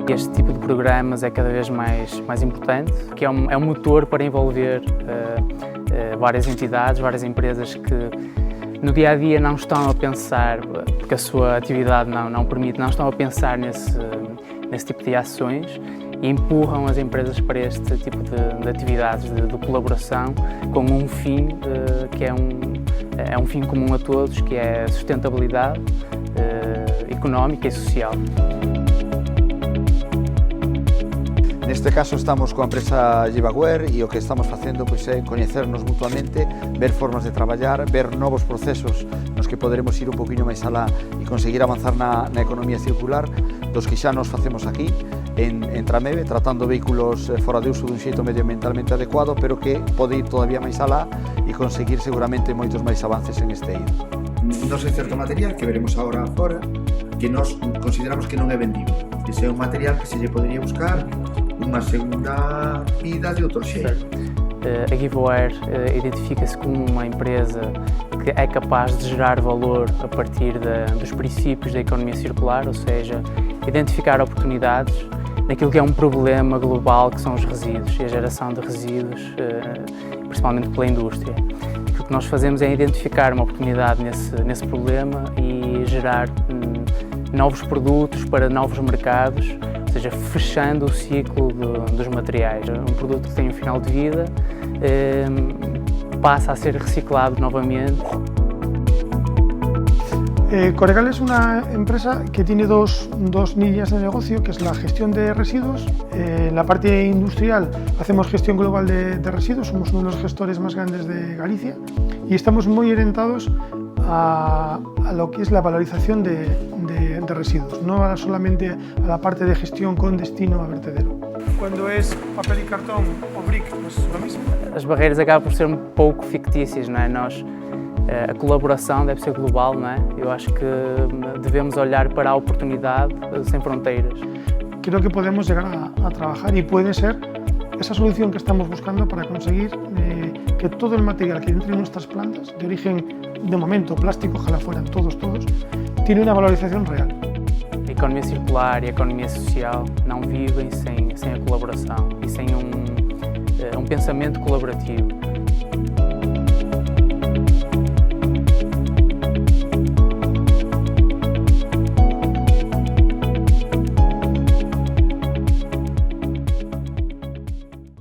Este tipo de programas é cada vez mais importante, que é um motor para envolver várias entidades, várias empresas que no dia a dia não estão a pensar, porque a sua atividade não permite, não estão a pensar nesse tipo de ações e empurram as empresas para este tipo de atividades de colaboração com um fim que é um fim comum a todos, que é a sustentabilidade económica e social. Neste caso estamos coa empresa Givaware e o que estamos facendo é coñecernos mutuamente, ver formas de traballar, ver novos procesos nos que poderemos ir un poquinho máis alá e conseguir avanzar na economía circular dos que xa nos facemos aquí en Trameve, tratando vehículos fora de uso dun xeito medioambientalmente adecuado, pero que pode ir todavía máis alá e conseguir seguramente moitos máis avances en este eido. Nos hai certo material que veremos agora fora que nos consideramos que non é vendible. Ese é un material que se lle podería buscar unha segunda vida de outro xeito. A Givaware identifica-se como uma empresa que é capaz de gerar valor a partir dos princípios da economia circular, ou seja, identificar oportunidades naquilo que é um problema global, que são os resíduos e a geração de resíduos, principalmente pela indústria. Aquilo que nós fazemos é identificar uma oportunidade nesse problema e gerar novos produtos para novos mercados, ou seja, fechando o ciclo dos materiais. Um produto que tem um final de vida pasa a ser reciclado novamente. Coregal es una empresa que tiene dos líneas de negocio, que es la gestión de residuos. En la parte industrial hacemos gestión global de residuos, somos uno de los gestores más grandes de Galicia y estamos muy orientados a lo que es la valorización de residuos, no solamente a la parte de gestión con destino a vertedero. Cuando es papel y cartón o brick, pues lo mismo. As barreiras acabam por ser um pouco fictícias, não é? A colaboração deve ser global, não é? Eu acho que devemos olhar para a oportunidade sem fronteiras. Creo que podemos llegar a trabajar y puede ser esa solución que estamos buscando para conseguir que todo el material que entre en nuestras plantas, de origen, de momento, plástico, ojalá fueran todos, tiene una valorización real. A economia circular e a economia social não vivem sem a colaboração e sem um pensamento colaborativo.